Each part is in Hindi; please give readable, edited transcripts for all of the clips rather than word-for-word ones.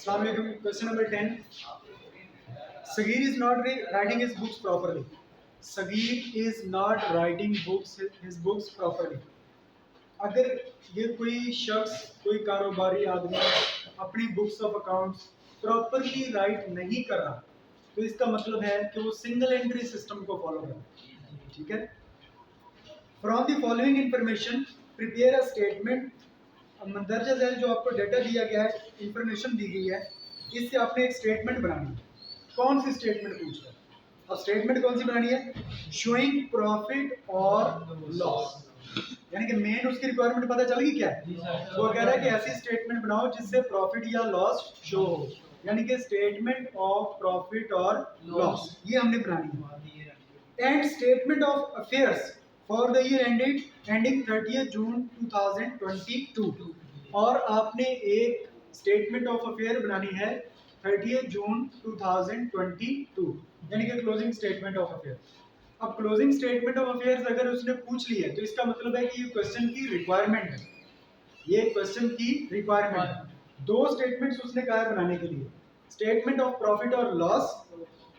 Assalamu alaikum. Question number 10. Sagir is not writing his books properly. Sagir is not writing his books properly. अगर ये कोई शख्स, कोई कारोबारी आदमी अपनी books of accounts properly write नहीं कर रहा, तो इसका मतलब है कि वो सिंगल एंट्री सिस्टम को फॉलो कर रहा है. ठीक है. From the following information prepare a statement. मंदरजा झैल जो आपको डेटा दिया गया है, इंफॉर्मेशन दी गई है, इससे आपने एक स्टेटमेंट बनानी है. कौन सी स्टेटमेंट पूछ रहा है? अब स्टेटमेंट कौन सी बनानी है? शोइंग प्रॉफिट और लॉस. यानी कि मेन उसकी रिक्वायरमेंट पता चल गई क्या है? वो कह रहा है कि ऐसी स्टेटमेंट बनाओ जिससे प्रॉफिट या लॉस शो हो, यानी कि स्टेटमेंट ऑफ प्रॉफिट और लॉस ये हमने बनानी है. And statement of affairs for the year ending 30 जून 2022. और आपने एक स्टेटमेंट ऑफ अफेयर बनानी है 30 जून 2022, यानी कि क्लोजिंग स्टेटमेंट ऑफ अफेयर. अब क्लोजिंग स्टेटमेंट ऑफ अफेयर्स अगर उसने पूछ ली है तो इसका मतलब है कि ये क्वेश्चन की रिक्वायरमेंट है. ये क्वेश्चन की रिक्वायरमेंट है. दो स्टेटमेंट्स उसने कहा है बनाने के लिए, स्टेटमेंट ऑफ प्रॉफिट और लॉस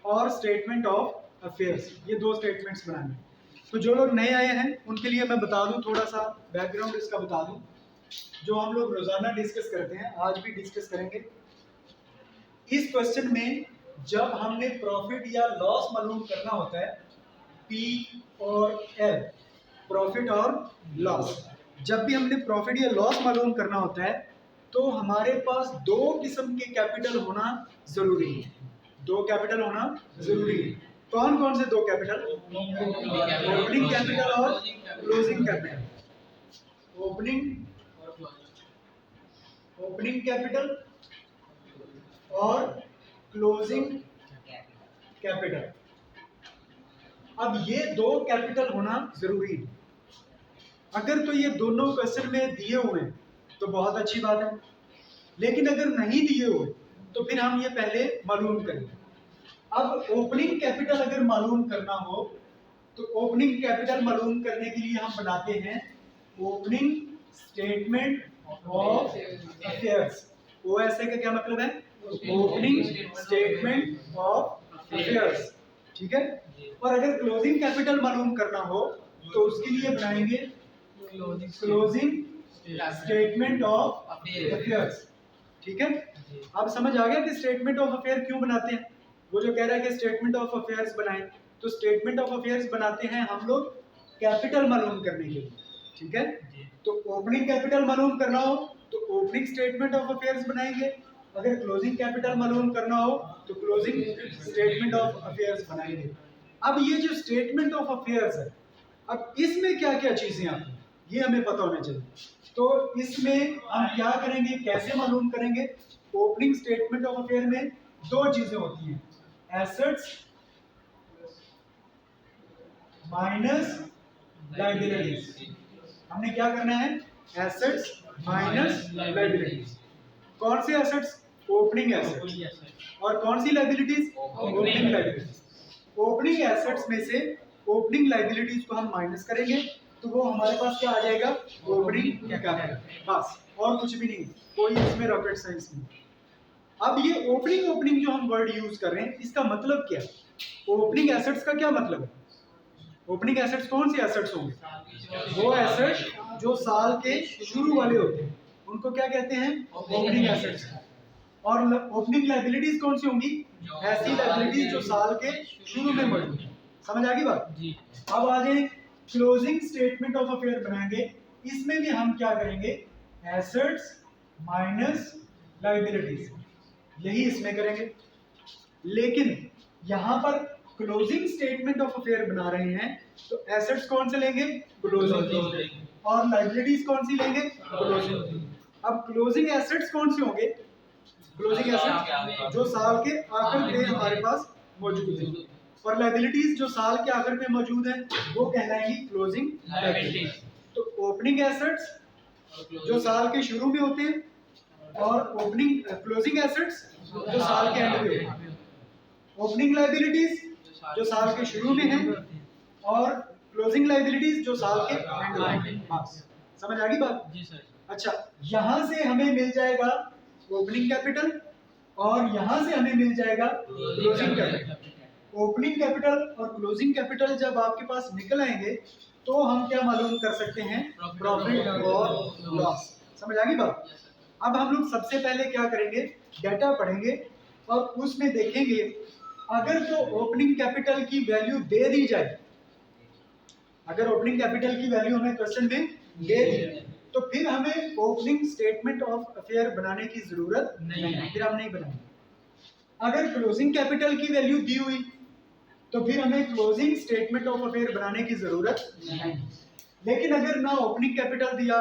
और स्टेटमेंट ऑफ अफेयर्स. ये दो स्टेटमेंट्स बनाने हैं. तो जो लोग नए आए हैं उनके लिए मैं बता दूं, थोड़ा सा बैकग्राउंड इसका बता दूं. जो हम लोग रोजाना डिस्कस करते हैं, आज भी डिस्कस करेंगे. इस क्वेश्चन में जब हमने प्रॉफिट या लॉस मालूम करना होता है, पी और एल, प्रॉफिट और लॉस, जब भी हमने प्रॉफिट या लॉस मालूम करना होता है तो हमारे पास दो किस्म के कैपिटल होना जरूरी है. दो कैपिटल होना जरूरी है. कौन कौन से दो कैपिटल? ओपनिंग कैपिटल और क्लोजिंग कैपिटल. ओपनिंग कैपिटल और क्लोजिंग कैपिटल. अब ये दो कैपिटल होना जरूरी है. अगर तो ये दोनों क्वेश्चन में दिए हुए हैं तो बहुत अच्छी बात है, लेकिन अगर नहीं दिए हुए तो फिर हम ये पहले मालूम करेंगे. अब ओपनिंग कैपिटल अगर मालूम करना हो तो ओपनिंग कैपिटल मालूम करने के लिए हम बनाते हैं opening statement of affairs. OSA का क्या मतलब है? Opening statement of affairs. ठीक है. और अगर क्लोजिंग कैपिटल मालूम करना हो तो उसके लिए बनाएंगे क्लोजिंग स्टेटमेंट ऑफ अफेयर्स. ठीक है. अब समझ आ गया कि स्टेटमेंट ऑफ अफेयर क्यों बनाते हैं? वो जो कह रहा है कि स्टेटमेंट ऑफ अफेयर्स बनाएं, तो स्टेटमेंट ऑफ अफेयर्स बनाते हैं हम लोग कैपिटल मालूम करने के लिए. ठीक है. तो ओपनिंग कैपिटल मालूम करना हो तो ओपनिंग स्टेटमेंट ऑफ अफेयर्स बनाएंगे. अगर क्लोजिंग कैपिटल मालूम करना हो तो क्लोजिंग स्टेटमेंट ऑफ अफेयर्स बनाएंगे. अब ये जो स्टेटमेंट ऑफ अफेयर्स है, अब इसमें क्या क्या चीजें आती हैं ये हमें पता होना चाहिए. तो इसमें हम क्या करेंगे, कैसे मालूम करेंगे? ओपनिंग स्टेटमेंट ऑफ अफेयर में दो चीजें होती हैं, एसेट्स माइनस लायबिलिटीज. हमने क्या करना है? Assets minus liabilities. कौन से एसेट्स? Opening assets. और कौन सी liabilities? Opening liabilities. Opening assets में से ओपनिंग लायबिलिटीज को हम माइनस करेंगे तो वो हमारे पास क्या आ जाएगा? Opening capital. बस, और कुछ भी नहीं, कोई इसमें रॉकेट साइंस नहीं. अब ये ओपनिंग जो हम वर्ड यूज कर रहे हैं इसका मतलब क्या है? ओपनिंग एसेट्स का क्या मतलब है? ओपनिंग एसेट्स कौन सी एसेट्स होंगे? वो एसेट्स जो साल के शुरू वाले होते हैं उनको क्या कहते हैं? Opening assets. और ओपनिंग लायबिलिटीज कौन सी होंगी? ऐसी लायबिलिटीज जो साल के शुरू में मौजूद है. समझ आ गई बात? अब आ जाए क्लोजिंग स्टेटमेंट ऑफ अफेयर बनाएंगे. इसमें भी हम क्या करेंगे? एसेट्स माइनस लायबिलिटीज, यही इसमें करेंगे. लेकिन यहां पर क्लोजिंग स्टेटमेंट ऑफ अफेयर बना रहे हैं तो एसेट्स कौन से लेंगे? क्लोजिंग. और लायबिलिटीज कौन सी लेंगे? क्लोजिंग. अब क्लोजिंग एसेट्स कौन से होंगे? क्लोजिंग एसेट्स जो साल के आखिर पे हमारे पास मौजूद है, और लायबिलिटीज जो साल के आखिर पे मौजूद है वो कहलाएंगी क्लोजिंग लायबिलिटीज. तो ओपनिंग एसेट्स जो साल के शुरू में होते हैं और ओपनिंग क्लोजिंग एसेट्स जो साल के एंड में होते हैं. ओपनिंग लायबिलिटीज जो साल के शुरू में है और क्लोजिंग लायबिलिटीज जो साल के एंड में है. बस, समझ आ गई बात? जी सर. अच्छा, यहां से हमें मिल जाएगा ओपनिंग कैपिटल और यहां से हमें मिल जाएगा क्लोजिंग कैपिटल। ओपनिंग कैपिटल और क्लोजिंग कैपिटल जब आपके पास निकल आएंगे तो हम क्या मालूम कर सकते हैं, प्रॉफिट और लॉस। समझ आ गई बात। अब हम लोग सबसे पहले क्या करेंगे, डाटा पढ़ेंगे और उसमें देखेंगे अगर तो ओपनिंग कैपिटल की वैल्यू दे दी जाए, अगर ओपनिंग कैपिटल की वैल्यू हमें क्वेश्चन में दे दी तो फिर हमें ओपनिंग स्टेटमेंट ऑफ अफेयर बनाने की जरूरत नहीं है, फिर हम नहीं बनाएंगे। अगर क्लोजिंग कैपिटल की वैल्यू दी हुई तो फिर हमें क्लोजिंग स्टेटमेंट ऑफ अफेयर बनाने की जरूरत नहीं। लेकिन अगर ना ओपनिंग कैपिटल दिया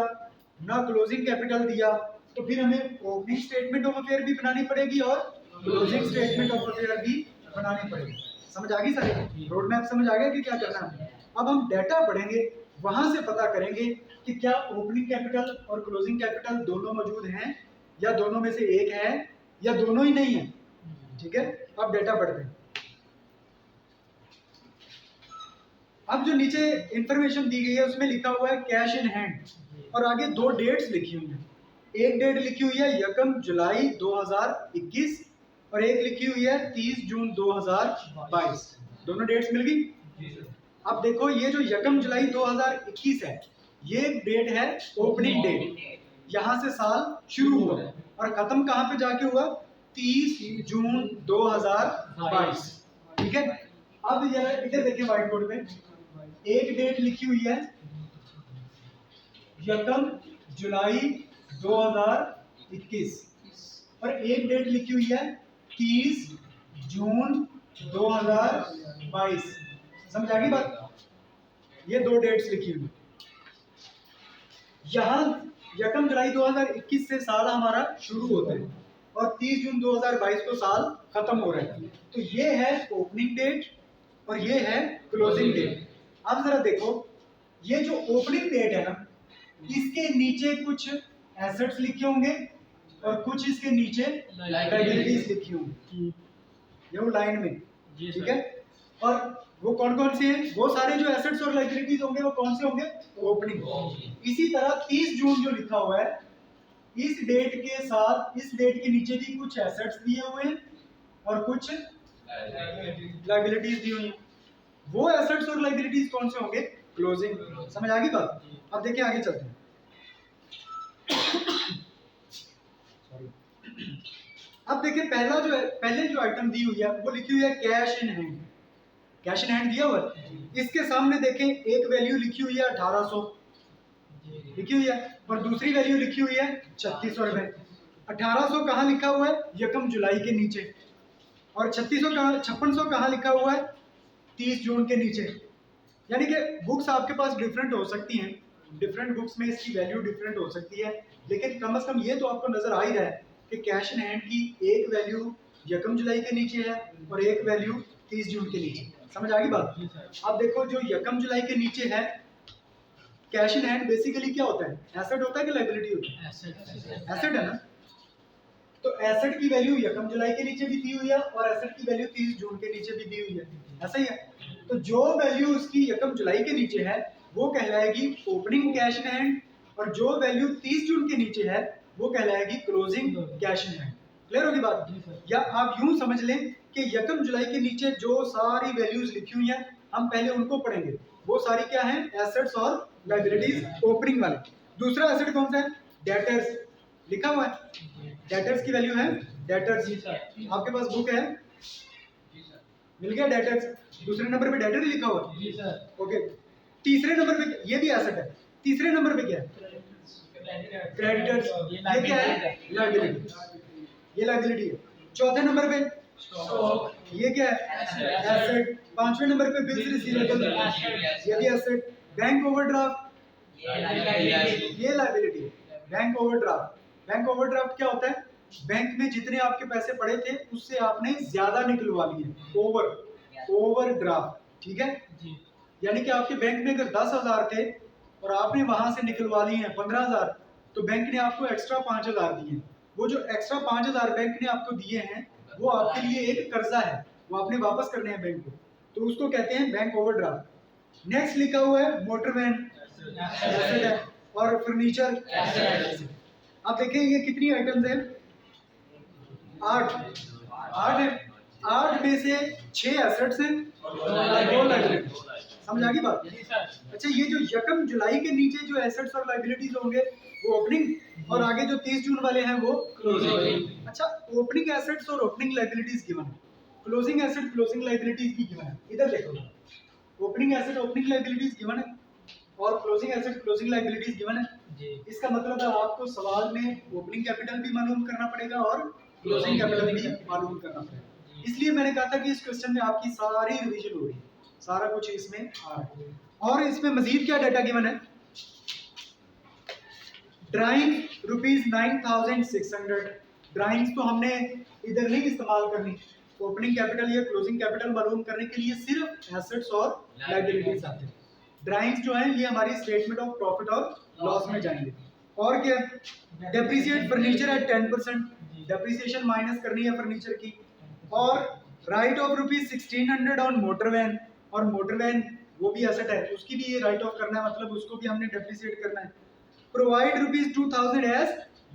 ना क्लोजिंग कैपिटल दिया तो फिर हमें ओपनिंग स्टेटमेंट ऑफ अफेयर भी बनानी पड़ेगी और क्लोजिंग स्टेटमेंट ऑफ अफेयर भी बनानी पड़ेगी। समझ आ गई सारी, रोड मैप समझ आ गया कि क्या करना है। अब हम डाटा पढ़ेंगे, वहां से पता करेंगे कि क्या ओपनिंग कैपिटल और क्लोजिंग कैपिटल दोनों मौजूद हैं या दोनों में से एक है या दोनों ही नहीं है। ठीक है, अब डाटा पढ़ते हैं। अब जो नीचे इंफॉर्मेशन दी गई है उसमें लिखा हुआ है कैश इन हैंड और आगे दो डेट्स लिखी हुई हैं। एक डेट लिखी हुई है 1 जुलाई 2021 और एक लिखी हुई है 30 जून 2022। दोनों डेट्स मिल गई। अब देखो ये जो 1 जुलाई 2021 है ये डेट है ओपनिंग डेट, यहाँ से साल शुरू हुआ और खत्म कहाँ पे जाके हुआ, 30 जून 2022। ठीक है, अब इधर देखिए व्हाइट बोर्ड पे एक डेट लिखी हुई है 1 जुलाई 2021 और एक डेट लिखी हुई है 30 जून 2022। समझ आ गई बात। ये दो डेट्स लिखी हुई। यहाँ 1 जुलाई 2021 से साल हमारा शुरू होता है और 30 जून 2022 को साल खत्म हो रहा है। तो ये है ओपनिंग डेट और ये है क्लोजिंग डेट। अब जरा देखो ये जो ओपनिंग डेट है ना इसके नीचे कुछ एसेट्स लिखे होंगे और कुछ इसके नीचे लायबिलिटीज लिखी होंगी, ये वो लाइन में। ठीक है, और वो कौन कौन से हैं, वो सारे जो एसेट्स और लायबिलिटीज होंगे वो कौन से होंगे, ओपनिंग। इसी तरह 30 जून जो लिखा हुआ है इस डेट के साथ इस डेट के नीचे भी कुछ एसेट्स दिए हुए हैं और कुछ लायबिलिटीज दी हुई हैं। वो एसेट्स और लायबिलिटीज कौन से होंगे, क्लोजिंग। समझ आ गई बात। अब देखिए आगे चलते हैं। अब देखिए पहले जो आइटम दी हुई है वो लिखी हुई है cash in hand. Cash in hand दिया हुआ है, इसके सामने देखें एक वैल्यू लिखी हुई है 1800 लिखी हुई है और दूसरी वैल्यू लिखी हुई है 3600 रुपए। 1800 कहाँ लिखा हुआ है, 1 जुलाई के नीचे, और 5600 कहाँ लिखा हुआ है, 30 जून के नीचे। यानी कि बुक्स आपके पास डिफरेंट हो सकती हैं, डिफरेंट बुक्स में इसकी वैल्यू डिफरेंट हो सकती है, लेकिन कम से कम ये तो आपको नजर आ ही रहा है कि कैश इन हैंड की एक वैल्यू 1 जुलाई के नीचे है और एक वैल्यू 30 जून के नीचे। समझ आ गई बात। अब देखो जो 1 जुलाई के नीचे है कैश इन हैंड बेसिकली क्या होता है, एसेट होता है कि लायबिलिटी होती है, एसेट है ना। तो एसेट की वैल्यू 1 जुलाई के नीचे भी दी हुई है और एसेट की वैल्यू 30 जून के नीचे भी दी हुई है, ऐसा ही है। तो जो वैल्यू उसकी 1 जुलाई के नीचे है वो कहलाएगी ओपनिंग कैश इन हैंड और जो वैल्यू 30 जून के नीचे है वो कहलाएगी closing cash in hand. Clear होगी बात। या आप यूं समझ लें कि 1 जुलाई के नीचे जो सारी वैल्यूज लिखी हुई हैं हम पहले उनको पढ़ेंगे, वो सारी क्या है, एसेट्स और लायबिलिटीज ओपनिंग वाले। दूसरा एसेट कौन सा है, डेटर्स लिखा हुआ है, डेटर्स की वैल्यू है डेटर्स। आपके पास बुक है, मिल गया डेटर्स। दूसरे नंबर पे डेटर ही लिखा हुआ है, ओके। तीसरे नंबर पे ये भी एसेट है, तीसरे नंबर पे क्या है, क्रेडिटर्स। ये क्या है, लायबिलिटी, ये लायबिलिटी है। चौथे नंबर पे ये क्या है, एसेट। पांचवें नंबर पे बिल्स रिसीवेबल, ये भी एसेट। बैंक ओवरड्राफ्ट ये लायबिलिटी है। बैंक ओवरड्राफ्ट, बैंक ओवरड्राफ्ट क्या होता है, बैंक में जितने आपके पैसे पड़े थे उससे आपने ज्यादा निकलवा लिए, ओवरड्राफ्ट। ठीक है, यानी कि आपके बैंक में अगर 10,000 थे और आपने वहां से निकलवा लिए हैं 15,000 तो बैंक ने आपको एक्स्ट्रा 5,000 दिए। वो जो एक्स्ट्रा 5,000 बैंक ने आपको दिए हैं वो आपके लिए एक कर्जा है, वो आपने वापस करने हैं बैंक को, तो उसको कहते हैं बैंक ओवरड्राफ्ट। नेक्स्ट लिखा हुआ है मोटर वैन, एसेट है, और फर्नीचर। अब देखिए ये कितनी आइटम्स हैं, 8 8 है, 8 में से 6 एसेट्स हैं और 2 लायबिलिटी। समझ आ गई बात? अच्छा, ये जो यकम जुलाई के नीचे जो एसेट्स और लायबिलिटीज होंगे वो ओपनिंग, और आगे जो 30 जून वाले हैं वो क्लोजिंग। अच्छा, ओपनिंग एसेट्स और ओपनिंग लायबिलिटीज गिवन है, क्लोजिंग एसेट क्लोजिंग लायबिलिटीज भी गिवन है। इधर देखो, opening asset opening liabilities given है और closing asset closing liabilities given है। इसका मतलब है आपको सवाल में ओपनिंग कैपिटल भी मालूम करना पड़ेगा और क्लोजिंग कैपिटल भी मालूम करना पड़ेगा। इसलिए मैंने कहा था कि इस क्वेश्चन में आपकी सारी रिवीजन हो रही है, सारा कुछ इसमें आ रहा है। और इसमें मजीद क्या डाटा गिवन है? ड्राइंग ₹9,600। ड्राइंग्स तो हमने इधर नहीं इस्तेमाल करनी, ओपनिंग कैपिटल या क्लोजिंग कैपिटल मालूम करने के लिए सिर्फ एसेट्स और लायबिलिटीज आते हैं। ड्राइंग्स जो है ये हमारी स्टेटमेंट ऑफ प्रॉफिट और लॉस में जाएंगे। और क्या? Depreciate furniture at 10%, depreciation minus करनी है फर्नीचर की। और write off ₹1,600 on motor van, और मोटर वैन वो भी एसेट है, उसकी भी ये राइट ऑफ करना है, मतलब उसको भी हमने डेप्रिसिएट करना है। प्रोवाइड ₹2,000 एज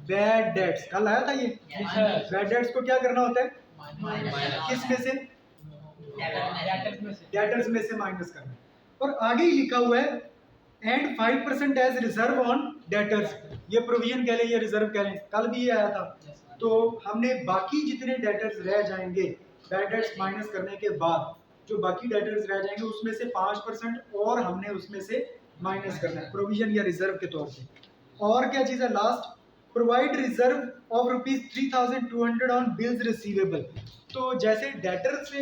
बैड डेट्स, कल आया था ये। बैड डेट्स को क्या करना होता है? किस में से? डेटर्स में से माइनस करना है। और आगे ही लिखा हुआ है and 5% as reserve on debtors, ये प्रोविजन कह लें या रिजर्व कह लें, कल भी ये आया था। तो हमने बाकी जितने डेटर्स रह जाएंगे बैड डेट्स माइनस करने के बाद, जो बाकी डेटर्स रह जाएंगे उसमें से 5% और हमने उसमें से माइनस करना है प्रोविजन या रिजर्व के तौर पे। और क्या चीज़ है last? Provide reserve of ₹3,200 on bills receivable. तो जैसे डेटर से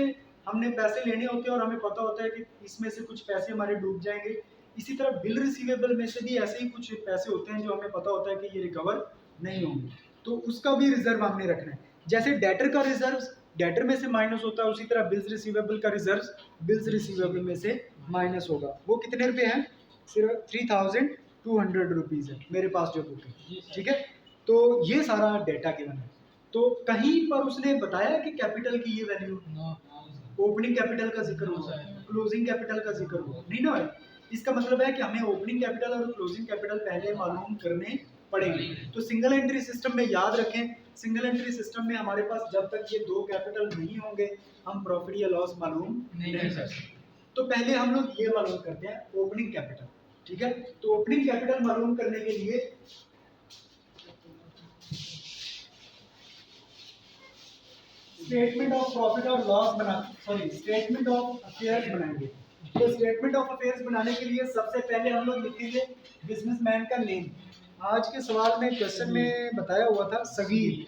हमने पैसे लेने होते हैं और हमें पता होता है कि इसमें से कुछ पैसे हमारे डूब जाएंगे, इसी तरह बिल रिसीवेबल में से भी ऐसे ही कुछ पैसे होते हैं जो हमें पता होता है कि ये रिकवर नहीं होंगे, तो उसका भी रिजर्व हमने रखना है। जैसे डेटर का रिजर्व डेटर में से माइनस होता है, उसी तरह बिल्स रिसीवेबल का रिजर्व बिल्स रिसीवेबल में से माइनस होगा। वो कितने रुपए हैं? सिर्फ ₹3,200 है मेरे पास जो बुक है, ठीक है। तो ये सारा डेटा गिवन है। तो कहीं पर उसने बताया कि कैपिटल की ये वैल्यू, ओपनिंग कैपिटल का जिक्र हो, क्लोजिंग कैपिटल का जिक्र हो नहीं ना है। इसका मतलब है कि हमें ओपनिंग कैपिटल और क्लोजिंग कैपिटल पहले मालूम करने पड़ेंगे। तो सिंगल एंट्री सिस्टम में याद रखें, सिंगल एंट्री सिस्टम में हमारे पास जब तक ये दो कैपिटल नहीं होंगे हम प्रॉफिट या लॉस मालूम नहीं कर सकते। तो पहले हम लोग ये मालूम करते हैं ओपनिंग कैपिटल, ठीक है। तो ओपनिंग कैपिटल मालूम करने के लिए स्टेटमेंट ऑफ प्रॉफिट और लॉस स्टेटमेंट ऑफ अफेयर्स बनाएंगे। तो स्टेटमेंट ऑफ अफेयर्स बनाने के लिए सबसे पहले हम लोग लिखेंगे बिजनेसमैन का नेम। आज के सवाल में क्वेश्चन में बताया हुआ था सगीर,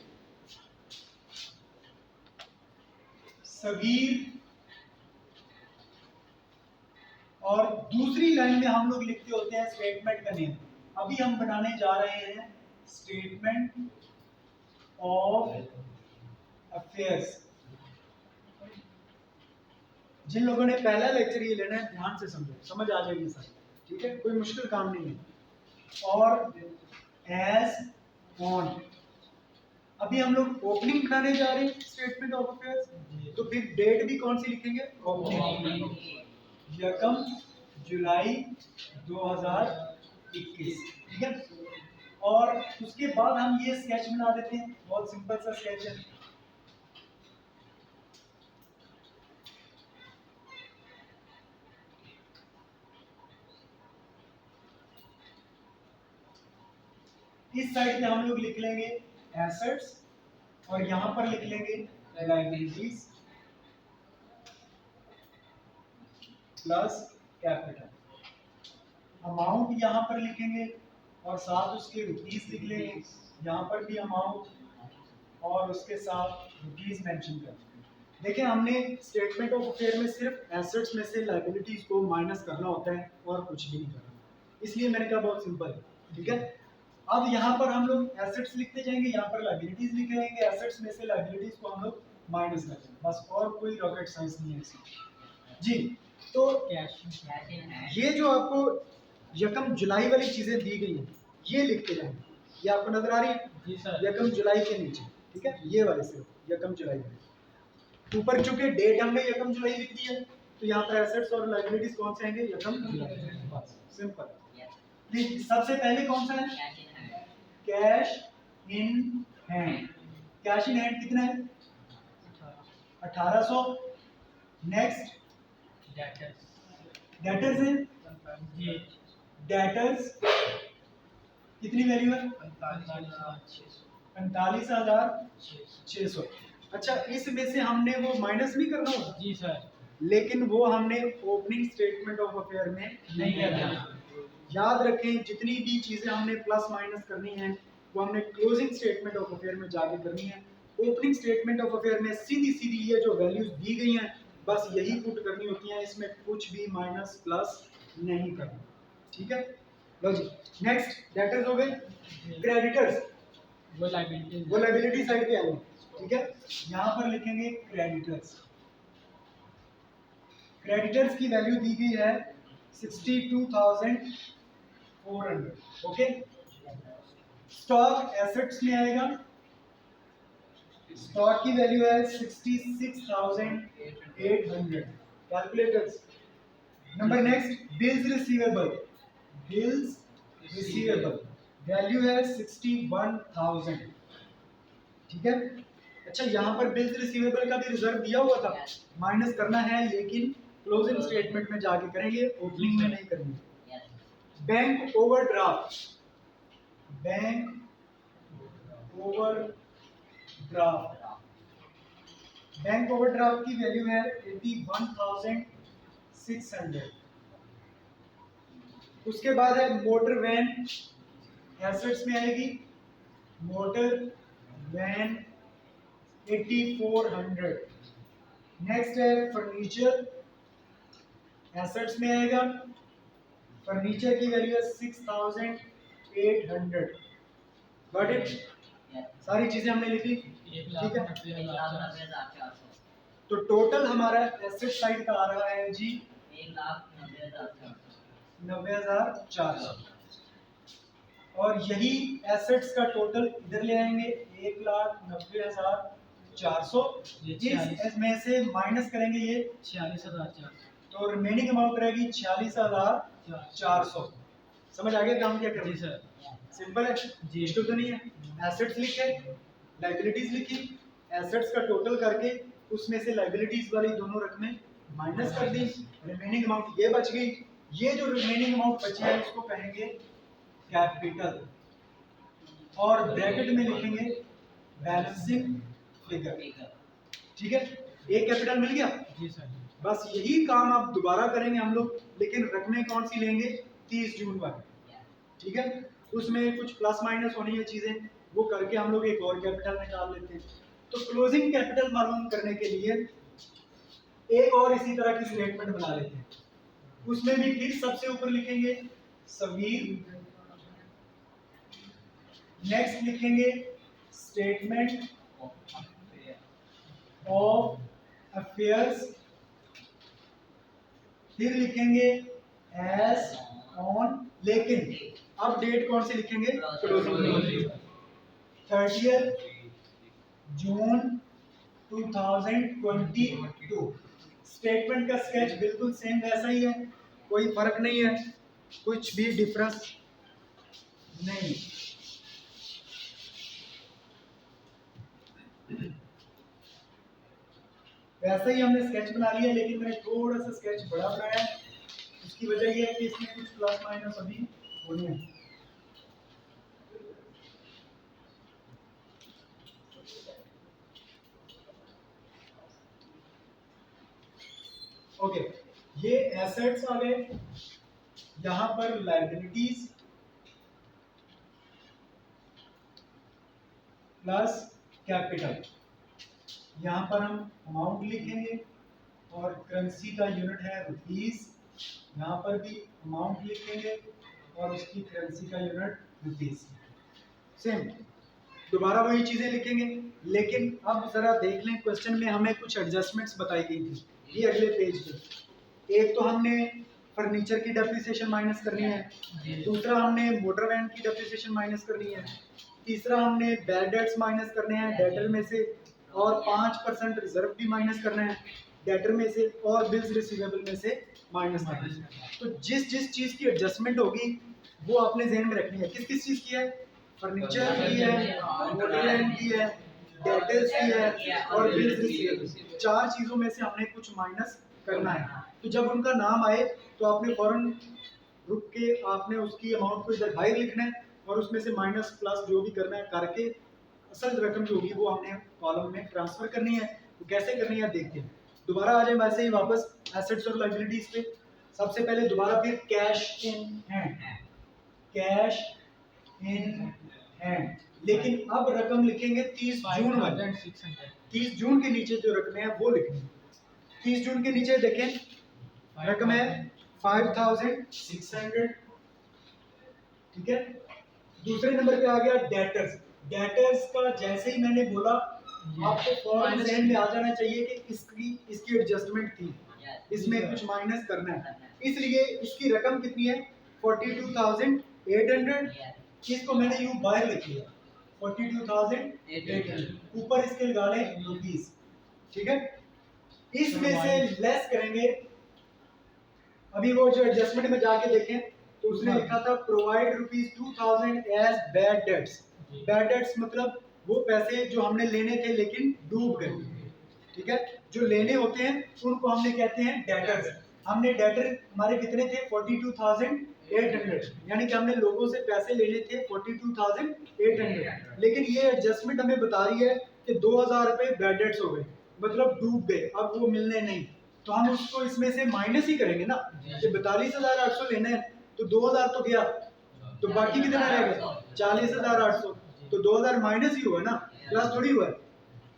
और दूसरी लाइन में हम लोग लिखते होते हैं स्टेटमेंट का नेम। अभी हम बनाने जा रहे हैं स्टेटमेंट ऑफ अफेयर्स। जिन लोगों ने पहला लेक्चर ये लेना है ध्यान से समझो, समझ आ जाएगी सर, ठीक है, कोई मुश्किल काम नहीं है। और एज ऑन, अभी हम लोग ओपनिंग बनाने जा रहे हैं स्टेटमेंट ऑफ अफेयर्स, तो फिर डेट भी कौन सी लिखेंगे? ओपनिंग, यकम जुलाई 2021, ठीक है। और उसके बाद हम ये स्केच बना देते हैं, बहुत सिंपल सा स्केच है। इस साइड पे हम लोग लिख लेंगे एसेट्स और यहां पर लिख लेंगे लायबिलिटीज प्लस कैपिटल। अमाउंट यहां पर लिखेंगे और साथ उसके रुपीस लिख लेंगे, यहां पर भी अमाउंट और उसके साथ रुपीस मेंशन कर देंगे। देखिए हमने स्टेटमेंट ऑफ अफेयर में सिर्फ एसेट्स में से लायबिलिटीज को माइनस करना होता है और कुछ भी नहीं करना, इसलिए मैंने कहा बहुत सिंपल है, ठीक है। अब यहाँ पर हम लोग एसेट्स लिखते जाएंगे, यहाँ पर लायबिलिटीज लिख लेंगे, एसेट्स में से लायबिलिटीज को हम लोग माइनस कर देंगे, बस और कोई रॉकेट साइंस नहीं है इसमें जी। तो ये जो आपको यकम जुलाई वाली चीजें दी गई हैं ये लिखते जाएंगे, ये आपको नजर आ रही है जी सर, यकम जुलाई के नीचे, ठीक है, ये वाले सिर्फ यकम जुलाई वाले। ऊपर चूंकि डेट हमने यकम जुलाई लिख दी है तो यहाँ पर एसेट्स और लायबिलिटीज कौन से आएंगे? यकम जुलाई, बस सिंपल। सबसे पहले कौन सा है? Cash in hand, cash in hand कितना है 1800। नेक्स्ट डेटर्स है, डेटर्स कितनी वैल्यू है 45,600। अच्छा इसमें से हमने वो माइनस नहीं करना होगा जी सर, लेकिन वो हमने ओपनिंग स्टेटमेंट ऑफ अफेयर में नहीं करना। याद रखें जितनी भी चीजें हमने प्लस माइनस करनी है वो हमने क्लोजिंग स्टेटमेंट ऑफ अफेयर में जाके करनी है। ओपनिंग स्टेटमेंट ऑफ अफेयर में सीधी सीधी ये जो वैल्यूज दी गई हैं बस यही पुट करनी होती हैं, इसमें कुछ भी माइनस प्लस नहीं करना। ठीक है, लो जी। नेक्स्ट डेटर्स हो गए। क्रेडिटर्स वो लाइबिलिटी वो लायबिलिटी साइड पे आ गए। ठीक है, यहाँ पर लिखेंगे क्रेडिटर्स। क्रेडिटर्स की वैल्यू दी गई है 62,400। ओके, स्टॉक एसेट्स में आएगा, स्टॉक की वैल्यू है 66,800। Calculators. Number next bills receivable. Bills receivable value है 61,000। ठीक है, अच्छा यहाँ पर बिल्स रिसीवेबल का भी रिजर्व दिया हुआ था, माइनस करना है लेकिन क्लोजिंग स्टेटमेंट में जाके करेंगे, ओपनिंग में नहीं करेंगे। Bank overdraft, bank overdraft, bank overdraft की वैल्यू है 81,600। उसके बाद है मोटर वैन एसेट्स में आएगी, मोटर वैन 8400। नेक्स्ट है फर्नीचर एसेट्स में आएगा, फर्नीचर की वैल्यू है 6,800। गॉट इट, सारी चीजें हमने लिखी। ठीक है, तो टोटल हमारा एसेट साइड का आ रहा है जी 90,400। और यही एसेट्स का टोटल इधर ले आएंगे 1,90,400। इसमें से माइनस करेंगे ये 46,400। तो रिमेनिंग अमाउंट रहेगी 46,400। समझ आ गया काम क्या कर जी सर, सिंपल है जी, मुश्किल तो नहीं है। एसेट्स लिखे, लायबिलिटीज लिखी, एसेट्स का टोटल करके उसमें से लायबिलिटीज वाली दोनों रकमें माइनस कर दी, रिमेनिंग अमाउंट ये बच गई। ये जो रिमेनिंग अमाउंट बची है इसको कहेंगे कैपिटल और ब्रैकेट में लिखेंगे बैलेंसिंग फिगर। ठीक है, एक कैपिटल मिल गया। जी सर, बस यही काम आप दोबारा करेंगे हम लोग, लेकिन रकमें कौन सी लेंगे 30 जून वाली। ठीक है, उसमें कुछ प्लस माइनस होनी है चीजें, वो करके हम लोग एक और कैपिटल निकाल लेते हैं। तो क्लोजिंग कैपिटल मालूम करने के लिए एक और इसी तरह की स्टेटमेंट बना लेते हैं। उसमें भी फिर सबसे ऊपर लिखेंगे सगीर, नेक्स्ट लिखेंगे स्टेटमेंट ऑफ अफेयर्स, फिर लिखेंगे एज ऑन, लेकिन अब डेट कौन सी लिखेंगे क्लोजिंग 30 जून 2022। स्टेटमेंट का स्केच बिल्कुल सेम वैसा ही है, कोई फर्क नहीं है, कुछ भी डिफरेंस नहीं। वैसा ही हमने स्केच बना लिया, लेकिन मैंने थोड़ा सा स्केच बड़ा बनाया है। उसकी वजह यह है कि इसमें कुछ प्लस माइनस अभी होने हैं। ओके, ये एसेट्स आ गए, यहां पर लायबिलिटीज प्लस कैपिटल। यहां पर हम अमाउंट लिखेंगे और करेंसी का यूनिट है रुपीस, यहाँ पर भी अमाउंट लिखेंगे और उसकी करेंसी का यूनिट रुपीस। सेम दोबारा वही चीजें लिखेंगे, लेकिन अब जरा देख लें क्वेश्चन में हमें कुछ एडजस्टमेंट्स बताई गई थी। ये अगले पेज पे, एक तो हमने फर्नीचर की डेप्रिसिएशन माइनस करनी है, दूसरा हमने मोटर वैन की डेप्रिसिएशन माइनस करनी है, तीसरा हमने बैड डेट्स माइनस करने हैं डेटर में से, और 5% रिजर्व भी माइनस करना है डेटर में से, और बिल्स रिसीवेबल में से माइनस करना है। तो जिस जिस चीज की एडजस्टमेंट होगी वो आपने ध्यान में रखनी है। किस किस चीज की है, फर्नीचर की है, मोटर वैन की है, डेटर्स की है और बिल्स रिसीवेबल। चार चीजों में से हमने कुछ माइनस करना है। तो जब उनका नाम आए तो आपने फौरन रुक के आपने उसकी अमाउंट को इधर बाहर लिखना है और उसमें से माइनस प्लस जो भी करना है करके असल रकम जो होगी वो हमने कॉलम में ट्रांसफर करनी है। तो कैसे करनी है देखते हैं। दोबारा आ जाए वैसे ही वापस एसेट्स और लायबिलिटीज पे। सबसे पहले दोबारा फिर cash in hand, cash in hand, लेकिन अब रकम लिखेंगे 30 जून वाली। 5600 30 जून के नीचे जो रकम है वो लिखनी है। 30 जून के नीचे देखें रकम है 5600, ठीक है। दूसरे नंबर पे आ गया डेटर्स। डेटर्स का जैसे ही मैंने बोला आपको फौरन ज़हन में आ जाना चाहिए कि इसकी एडजस्टमेंट थी, इसमें कुछ माइनस करना है, इसलिए इसकी रकम कितनी है 42,800। इसको मैंने यूं बाहर लिख लिया 42,800, ऊपर इसके लगा लें रुपीस, ठीक है। इसमें से लेस करेंगे। अभी वो जो एडजस्टमेंट में जाके देखें तो उसने लिखा था provide ₹2000 as bad debts. Bad debts मतलब वो पैसे जो हमने लेने थे लेकिन डूब गए, ठीक है। जो लेने होते हैं उनको हमने कहते हैं डेटर्स। हमने डेटर हमारे कितने थे 42,800, यानी कि हमने लोगों से पैसे लेने थे 42,800, लेकिन ये एडजस्टमेंट हमें बता रही है कि 2,000 रुपए बैड डेट्स हो गए, मतलब डूब गए, अब वो मिलने नहीं। तो हम उसको इसमें से माइनस ही करेंगे ना, कि 42,800 लेने हैं तो 2,000 तो गया, तो बाकी कितना रह गया 40,800, तो 2,000 माइनस ही हुआ ना, प्लस थोड़ी हुआ है।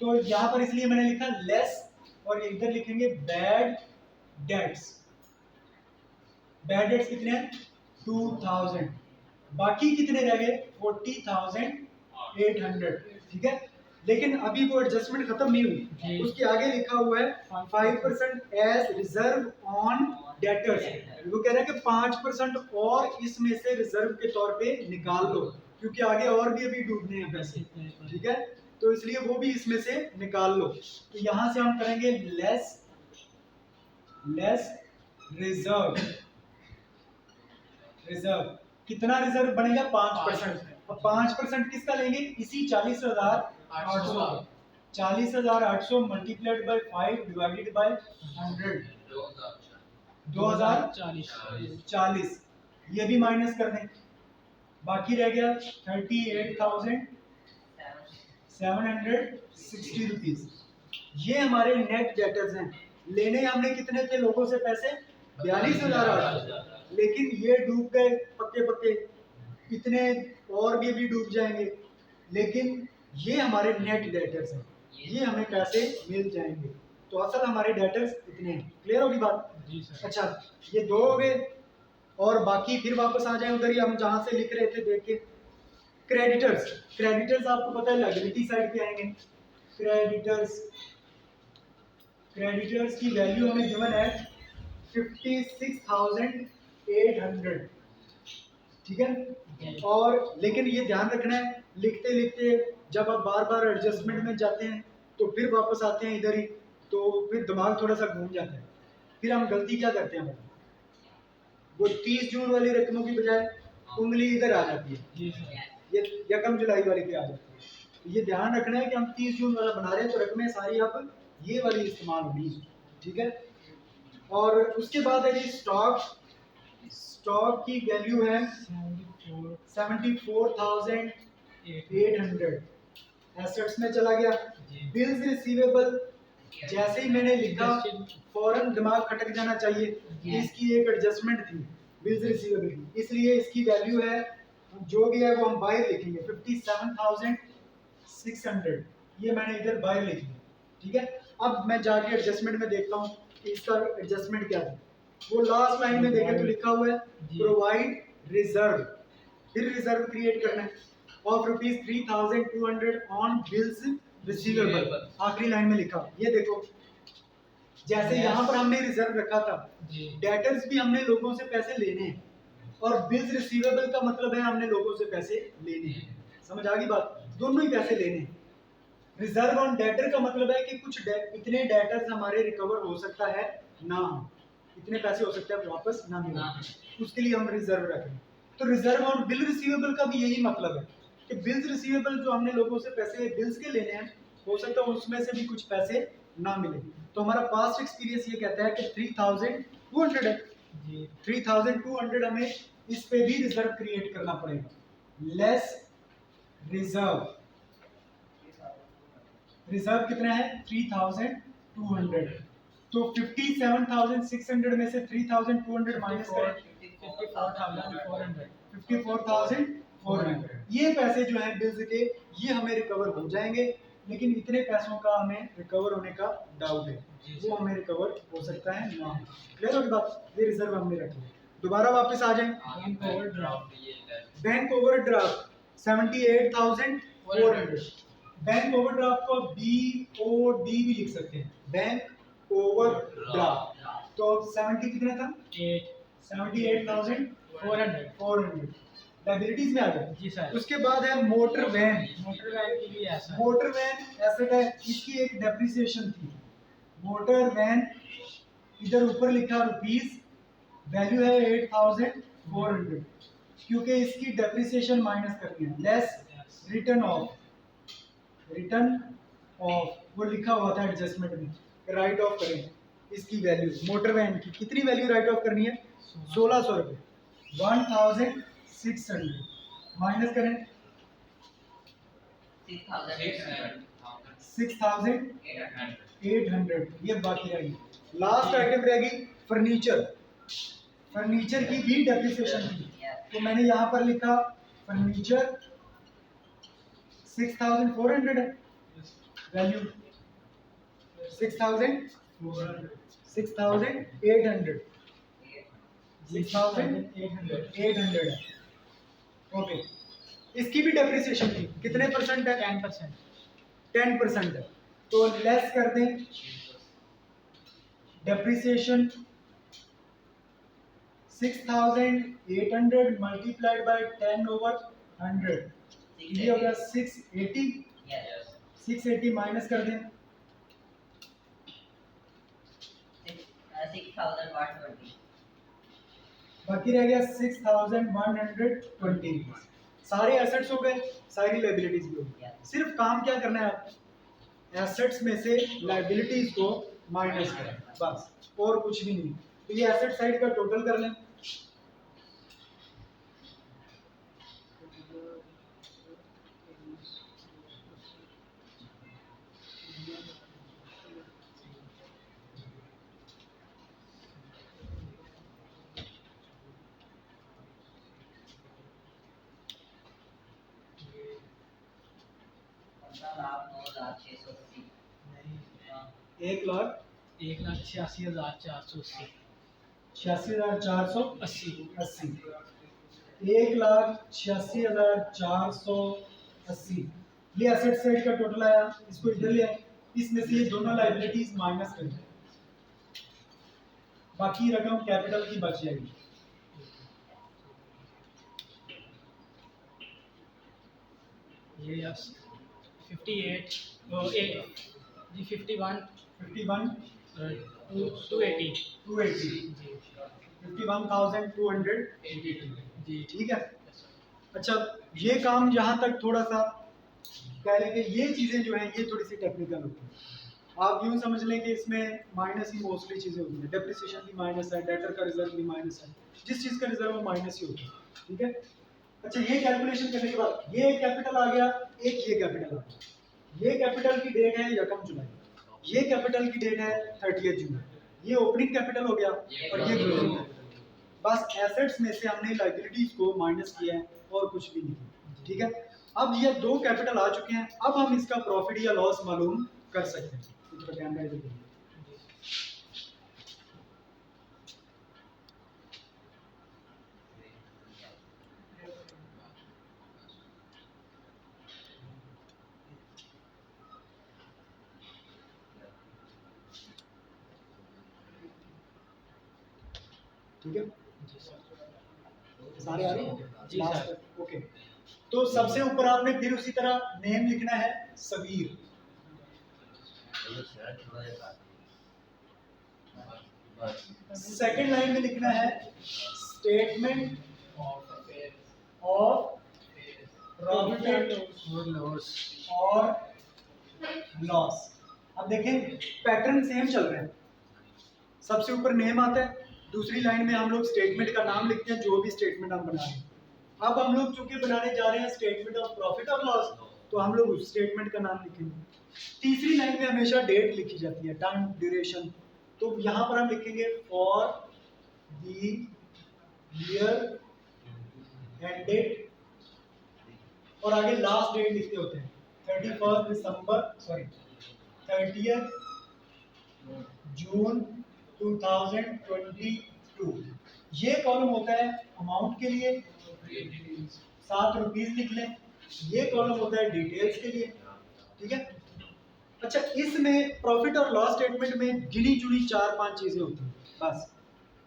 तो यहाँ पर इसलिए मैंने लिखा लेस और इधर लिखेंगे बैड डेट्स। बैड डेट्स कितने हैं 2,000, बाकी कितने रह गए 40,800, ठीक है। लेकिन अभी वो एडजस्टमेंट खत्म नहीं हुई, उसके आगे लिखा हुआ है 5% एज रिजर्व ऑन डेटर्स। वो कह रहा है कि 5% और इसमें से रिजर्व के तौर पे निकाल लो, क्योंकि आगे और भी अभी डूबने हैं पैसे, ठीक है। तो इसलिए वो भी इसमें से निकाल लो। तो यहां से हम करेंगे लेस रिजर्व। रिजर्व कितना रिजर्व बनेगा 5%। अब 5% किसका लेंगे, इसी 40,800, 40,800 मल्टीप्लाइड बाय 5 डिवाइडेड बाय 100, 2040। ये भी माइनस कर दें, बाकी रह गया 38,760 रुपीज। ये हमारे नेट डेटर्स हैं। लेने हमने कितने थे लोगों से पैसे 42,800, लेकिन ये डूब गए पक्के पक्के, इतने और भी अभी डूब जाएंगे, लेकिन ये हमारे नेट डेटर्स हैं, ये हमें पैसे मिल जाएंगे। तो असल हमारे डेटर्स इतने हैं। क्लियर होगी बात? जी सर। अच्छा, ये दो हो गए और बाकी फिर वापस आ जाए उधर ही हम जहां से लिख रहे थे, देखिए क्रेडिटर्स। क्रेडिटर्स आपको पता है लायबिलिटी साइड पे आएंगे। क्रेडिटर्स की वैल्यू हमें गिवन है 56,800, ठीक है। और लेकिन ये ध्यान रखना है लिखते लिखते जब आप बार बार एडजस्टमेंट में जाते हैं तो फिर वापस आते हैं इधर ही, तो फिर दिमाग थोड़ा सा घूम जाता है। फिर हम गलती क्या करते हैं, वो 30 जून वाली रकमों की बजाय उंगली इधर आ जाती है, जी सर। ये यकम जुलाई वाली पे आ जाती है। तो ये ध्यान रखना है कि हम 30 जून वाला बना रहे हैं तो रकमें सारी अब ये वाली इस्तेमाल होगी, ठीक है। और उसके बाद है जी स्टॉक की वैल्यू है 74,800, एसेट्स में चला गया। बिल्स रिसीवेबल जैसे ही मैंने लिखा फौरन दिमाग खटक जाना चाहिए कि इसकी एक एडजस्टमेंट थी बिल्स रिसीवेबल की, इसलिए इसकी वैल्यू है जो भी है वो हम बाहर लिखेंगे 57,600, ये मैंने इधर बाहर लिख लिया, ठीक है। अब मैं जाके एडजस्टमेंट में देखता हूँ कि इसका एडजस्टमेंट क्या था। वो लास्ट लाइन में देखें तो लिखा हुआ है प्रोवाइड रिजर्व, फिर रिजर्व क्रिएट करना है ऑफ ₹3,200 ऑन बिल्स रिसीवेबल, आखिरी लाइन में लिखा। ये देखो जैसे यहाँ पर हमने रिजर्व रखा था, डेटर्स भी हमने लोगों से पैसे लेने हैं और बिल्स रिसीवेबल का मतलब है हमने लोगों से पैसे लेने हैं। समझ आ गई बात? दोनों ही पैसे लेने हैं। रिजर्व ऑन डेटर का मतलब है कि कुछ इतने डेटर्स हमारे रिकवर हो सकता है ना हो, इतने पैसे हो सकते हैं वापस ना मिले, उसके लिए हम रिजर्व रखें। तो रिजर्व ऑन बिल रिसीवेबल का भी यही मतलब है कि बिल्स रिसीवेबल जो हमने लोगों से पैसे बिल्स के लेने हैं हो सकता है उसमें से भी कुछ पैसे ना मिले। तो हमारा पास्ट एक्सपीरियंस ये कहता है कि 3200 है, जी 3200 हमें इस पे भी रिजर्व क्रिएट करना पड़ेगा। लेस रिजर्व, रिजर्व कितना है 3200, तो 57,600 में से 3200 माइनस करें 54,400 54,400। ये पैसे जो हैं बिल्स के, ये हमें रिकवर हो जाएंगे, लेकिन इतने पैसों का हमें रिकवर होने का डाउट है, वो हमें रिकवर हो सकता है ना हो। क्लियर होगी बात? ये रिजर्व हमने रखी है। दोबारा वापस आ जाएं, bank overdraft bank overdraft 78,400। Bank overdraft को BOD भी लिख सकते हैं, बैंक ओवरड्राफ्ट। तो 70 कितना था 78,400 लाइबिलिटीज में आ गया। जी सर। उसके बाद है मोटर वैन। मोटर वैन की भी ऐसा मोटर वैन एसेट है, इसकी एक डेप्रिसिएशन थी। मोटर वैन इधर ऊपर लिखा रुपीस, वैल्यू है 8,400, क्योंकि इसकी डेप्रिसिएशन माइनस करनी है। Less return of, return of वो लिखा हुआ था एडजस्टमेंट में, राइट ऑफ करें इसकी वैल्यू। मोटर वैन की कितनी वैल्यू राइट ऑफ करनी है 1600 रुपये, 1600 माइनस करें 6,800, ये बाकी रहेगी। लास्ट आइटम रहेगी फर्नीचर। फर्नीचर की भी डेप्रिसिएशन थी, तो मैंने यहाँ पर लिखा फर्नीचर 6,400 है वैल्यू, 6,800 6,800 है। ओके, इसकी भी डेप्रिसिएशन थी, कितने परसेंट है 10%। 10% है, तो लेस कर दें डेप्रिसिएशन 6,800 मल्टीप्लाइड बाय 10/100, ये हो गया 680। 680 माइनस कर दें 6,120। बाकी रह गया 6,120। सारे एसेट्स हो गए, सारी लाइबिलिटीज भी हो गई। सिर्फ काम क्या करना है आप, एसेट्स में से लाइबिलिटीज को माइनस करें, बस, और कुछ भी नहीं। तो ये एसेट साइड का टोटल कर लें। लाख 9,680। 1,86,480, 1,86,480। 1,86,480 ये एसेट साइड का टोटल आया। इसको इधर ले आए, इसमें से ये दोनों लाइबिलिटीज माइनस कर दें, बाकी रकम कैपिटल की बच जाएगी। ये 58 जी 51 51 280 280 जी 51,282 जी ठीक है। अच्छा, ये काम यहाँ तक थोड़ा सा कह लें कि ये चीज़ें जो हैं ये थोड़ी सी टेक्निकल होती हैं। आप यूँ समझ लें कि इसमें माइनस ही मोस्टली चीज़ें होती हैं। डेप्रिसिएशन भी माइनस है, डेटर का रिजर्व भी माइनस है, जिस चीज़ का रिजर्व वो माइनस ही होता है, ठीक है। अच्छा, ये कैलकुलेशन करने के बाद ये कैपिटल आ गया, एक ये कैपिटल आ गया। ये कैपिटल की डेट है 1 जुलाई, ये कैपिटल की डेट है 30 जुलाई। ये ओपनिंग कैपिटल हो गया और ये क्लोजिंग कैपिटल। बस एसेट्स में से हमने लायबिलिटीज को माइनस किया है और कुछ भी नहीं, ठीक है। अब ये दो कैपिटल आ चुके हैं, अब हम इसका प्रॉफिट या लॉस मालूम कर सकते हैं। तो कैमरा इधर देखिए। ठीक है, जी सर सारे आ रहे हैं जी लास्ट सर। तक? ओके, तो सबसे ऊपर आपने फिर उसी तरह नेम लिखना है सबीर। सेकंड लाइन में लिखना है स्टेटमेंट ऑफ प्रॉफिट और लॉस और लॉस। अब देखें पैटर्न सेम चल रहे हैं, सबसे ऊपर नेम आता है, दूसरी लाइन में हम लोग स्टेटमेंट का नाम लिखते हैं, जो भी स्टेटमेंट हम बना रहे हैं। अब हम लोग चूंकि बनाने जा रहे हैं स्टेटमेंट ऑफ प्रॉफिट और लॉस, तो हम लोग उस स्टेटमेंट का नाम लिखेंगे। तीसरी लाइन में हमेशा डेट लिखी जाती है, टाइम ड्यूरेशन, तो यहाँ पर हम लिखेंगे फॉर द ईयर एंडेड, और आगे लास्ट डेट लिखते होते हैं 31 दिसंबर, सॉरी 30 जून 2022। ये कॉलम होता है अमाउंट के लिए, 7 रुपीज लिख लें। ये कॉलम होता है डिटेल्स के लिए, ठीक है। अच्छा, इसमें प्रॉफिट और लॉस स्टेटमेंट में गिनी चुनी 4-5 चीजें होती हैं बस,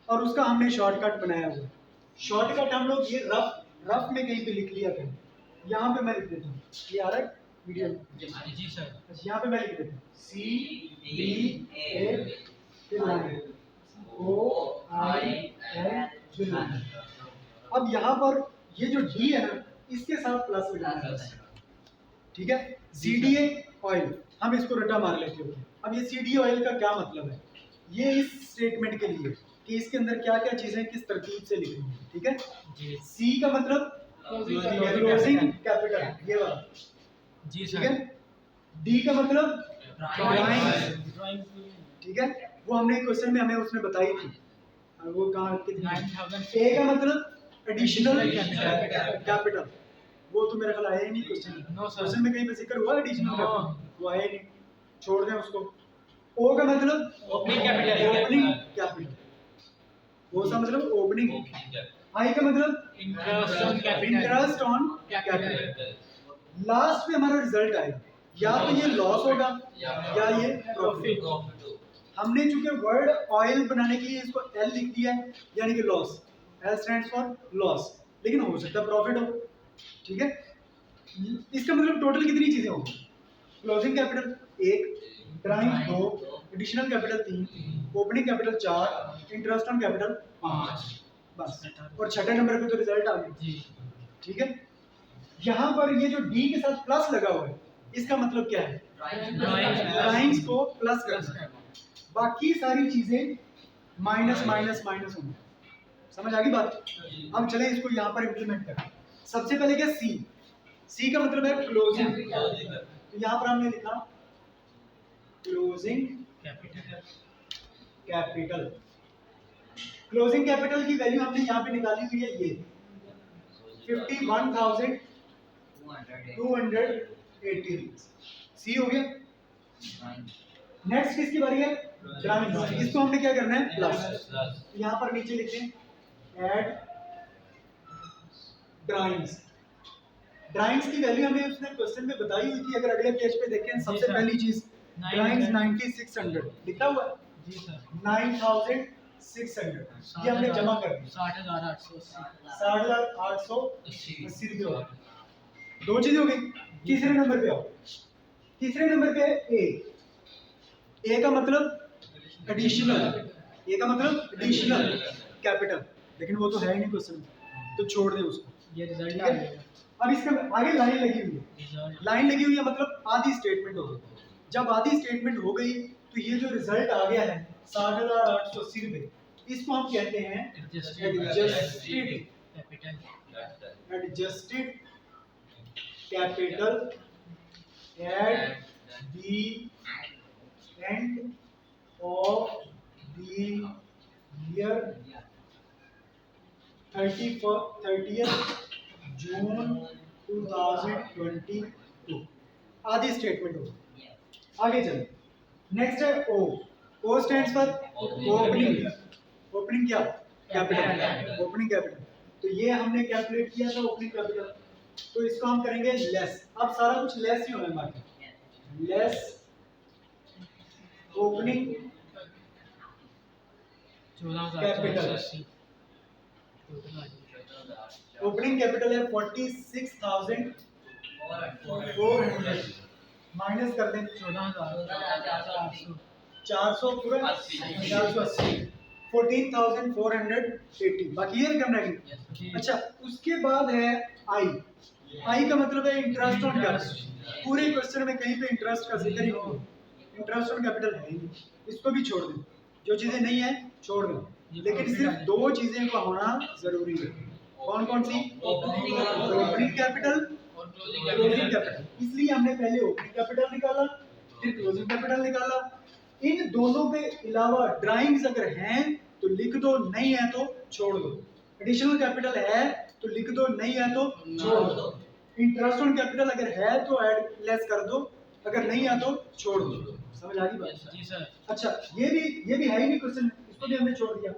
और उसका हमने शॉर्टकट बनाया हुआ है। शॉर्टकट हम लोग ये रफ में कहीं पे लिख लिया करें, यहाँ पे मैं लिख देता हूँ, ये आ रहा है वीडियो में? जी सर। यहाँ पे मैं लिख देता हूँ CDA फिर लाइन OIL। अब यहाँ पर ये जो D है ना, इसके साथ प्लस लगाना है, ठीक है। CDA ऑयल, हम इसको रटा मार लेते हैं। अब ये CDA ऑयल का क्या मतलब है, ये इस स्टेटमेंट के लिए कि इसके अंदर क्या क्या चीजें किस तरतीब से लिखनी है, ठीक है। जी C का मतलब क्लोजिंग कैपिटल, ये वाला, जी ठीक सर। है। D का मतलब ड्राइंग ठीक है, वो हमने क्वेश्चन में हमें उसने बताई थी, और वो कहाँ कितनी। 9,000। A का मतलब एडिशनल Capital। कैपिटल, वो तो मेरा ख्याल आया ही नहीं क्वेश्चन में। No, sir। क्वेश्चन में कहीं पे जिक्र हुआ एडिशनल No। कैपिटल, वो आया ही नहीं, छोड़ दें उसको। O का मतलब Opening capital। ओपनिंग कैपिटल, वो सा मतलब ओपनिंग। I का मतलब interest on capital. Interest on capital. Last में हमारा रिजल्ट आएगा, या तो ये लॉस होगा या ये प्रॉफिट। हमने चूंकि वर्ड ऑयल बनाने के लिए इसको L लिख दिया है, यानी कि loss, L stands for loss, लेकिन हो सकता है प्रॉफिट हो, ठीक है। इसका मतलब टोटल कितनी चीजें होंगी, closing capital 1, drawing 2, additional capital 3, opening capital 4, interest on capital 5, बस। और छठे नंबर पे तो रिजल्ट आ गया, जी। ठीक है। यहाँ पर ये जो D के साथ प्लस लगा हुआ है, इसका मतलब क्या है, ड्राइंग्स को प्लस करना है, बाकी सारी चीजें माइनस माइनस माइनस होंगी। समझ आ गई बात। अब चलें इसको यहाँ पर इम्प्लीमेंट करें। सबसे पहले क्या, सी का मतलब है क्लोजिंग, तो यहाँ पर हमने लिखा क्लोजिंग कैपिटल। क्लोजिंग कैपिटल की वैल्यू हमने यहाँ पे निकाली हुई है, ये 51,280। सी हो गया। नेक्स्ट किसकी बारी है, ड्राइंग। इसको हमने क्या करना है, प्लस। यहाँ पर नीचे लिखते हैं ऐड ड्राइंग्स। ड्राइंग्स की वैल्यू हमें उसने क्वेश्चन में बताई हुई थी, अगर अगले पेज पे देखें सबसे पहली चीज ड्राइंग्स 9600 लिखा हुआ है, जी सर। 9600 ये हमने जमा कर दिया, 60,880। 60,880 रुपये हो गए। दो चीजें हो गई। तीसरे नंबर पे आओ, तीसरे नंबर पे ए का मतलब एडिशनल, ए का मतलब एडिशनल कैपिटल, लेकिन वो तो है ही नहीं क्वेश्चन, तो छोड़ दें उसको, ये रिजल्ट ठीक आ है। गया। अब इसके आगे लाइन लगी हुई है, रिजल्ट। लाइन लगी हुई है मतलब आधी स्टेटमेंट हो गई। जब आधी स्टेटमेंट हो गई तो ये जो रिजल्ट आ गया है 60,880 रुपये, इसको हम कहते हैं Adjusted adjusted capital at the end of the year 30th June 2022। आधी स्टेटमेंट होगी। आगे चले, नेक्स्ट है ओ। ओ स्टैंड्स फॉर ओपनिंग। ओपनिंग क्या, कैपिटल, ओपनिंग कैपिटल। तो ये हमने कैलकुलेट किया था ओपनिंग कैपिटल, तो इसको हम करेंगे लेस। अब सारा कुछ लेस ही होने वाला है, लेस ओपनिंग 14,480। ओपनिंग कैपिटल है 46,400 माइनस कर दें 14,480। 400 पूरा 480 14,480 बाकी ये करना है। जी। अच्छा, उसके बाद है आई। आई का मतलब है इंटरेस्ट ऑन कैपिटल। पूरे क्वेश्चन में कहीं पे इंटरेस्ट का जिक्र ही नहीं है, इंटरेस्ट ऑन कैपिटल है ही नहीं, इसको भी छोड़ दें, जो चीजें नहीं है छोड़ दें, लेकिन सिर्फ दो चीजें का होना जरूरी है। कौन कौन सी? ओपनिंग कैपिटल और क्लोजिंग कैपिटल। इसलिए हमने पहले ओपनिंग कैपिटल निकाला, फिर क्लोजिंग कैपिटल निकाला। इन दोनों के अलावा ड्राइंग्स अगर हैं तो लिख दो, नहीं है तो छोड़ दो। एडिशनल कैपिटल है तो लिख दो, नहीं है तो छोड़ दो। इंटरेस्ट ऑन कैपिटल अगर है तो ऐड लेस कर दो, अगर नहीं है तो छोड़ दो। समझ आ गई बात? जी सर। अच्छा, ये भी है ही नहीं क्वेश्चन, इसको भी हमने छोड़ दिया।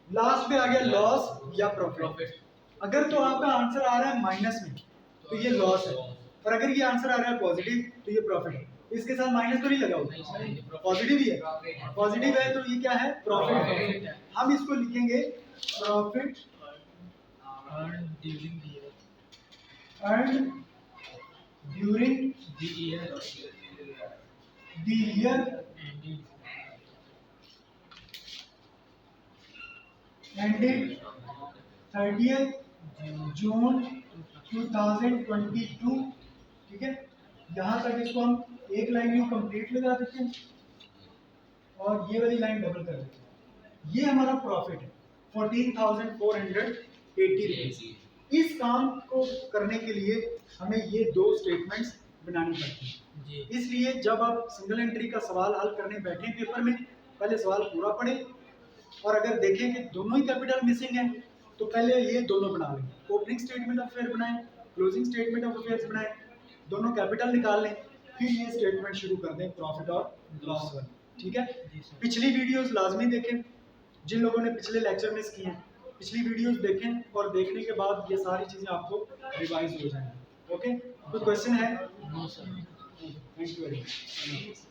लास्ट पे आ गया लॉस या प्रॉफिट। प्रॉफिट। अगर तो आपका आंसर आ रहा है माइनस में तो ये लॉस है, और अगर ये आंसर आ रहा है पॉजिटिव तो ये प्रॉफिट है। इसके साथ माइनस तो नहीं लगा नहीं सर, ये हुआ, profit पॉजिटिव ही है। Profit है। पॉजिटिव है तो ये क्या है? प्रॉफिट Profit है। है। हम इसको लिखेंगे profit earned during the year. Earn during The year the year ending ended 30th जून 2022। ठीक है, यहाँ तक इसको हम एक लाइन में कंप्लीट लगा देते हैं और ये वाली लाइन डबल कर देते हैं। ये हमारा प्रॉफिट है 14,480 रुपीज। इस काम को करने के लिए हमें ये दो स्टेटमेंट्स बनानी पड़ती हैं। जी। इसलिए जब आप सिंगल एंट्री का सवाल हल करने बैठे पेपर में, पहले सवाल पूरा पढ़े, और अगर देखें कि दोनों ही कैपिटल मिसिंग है तो पहले ये दोनों बना लें। ओपनिंग स्टेटमेंट ऑफ अफेयर बनाएं, क्लोजिंग स्टेटमेंट ऑफ अफेयर्स बनाएं, दोनों कैपिटल निकाल लें, फिर ये स्टेटमेंट शुरू कर दें प्रॉफिट और लॉस वाली। ठीक है, जी सर। पिछली वीडियोस लाजमी देखें, जिन लोगों ने पिछले लेक्चर मिस किए हैं पिछली वीडियोस देखें, और देखने के बाद ये सारी चीज़ें आपको रिवाइज हो जाएंगी। ओके, कोई क्वेश्चन है? No sir. Thank you very much.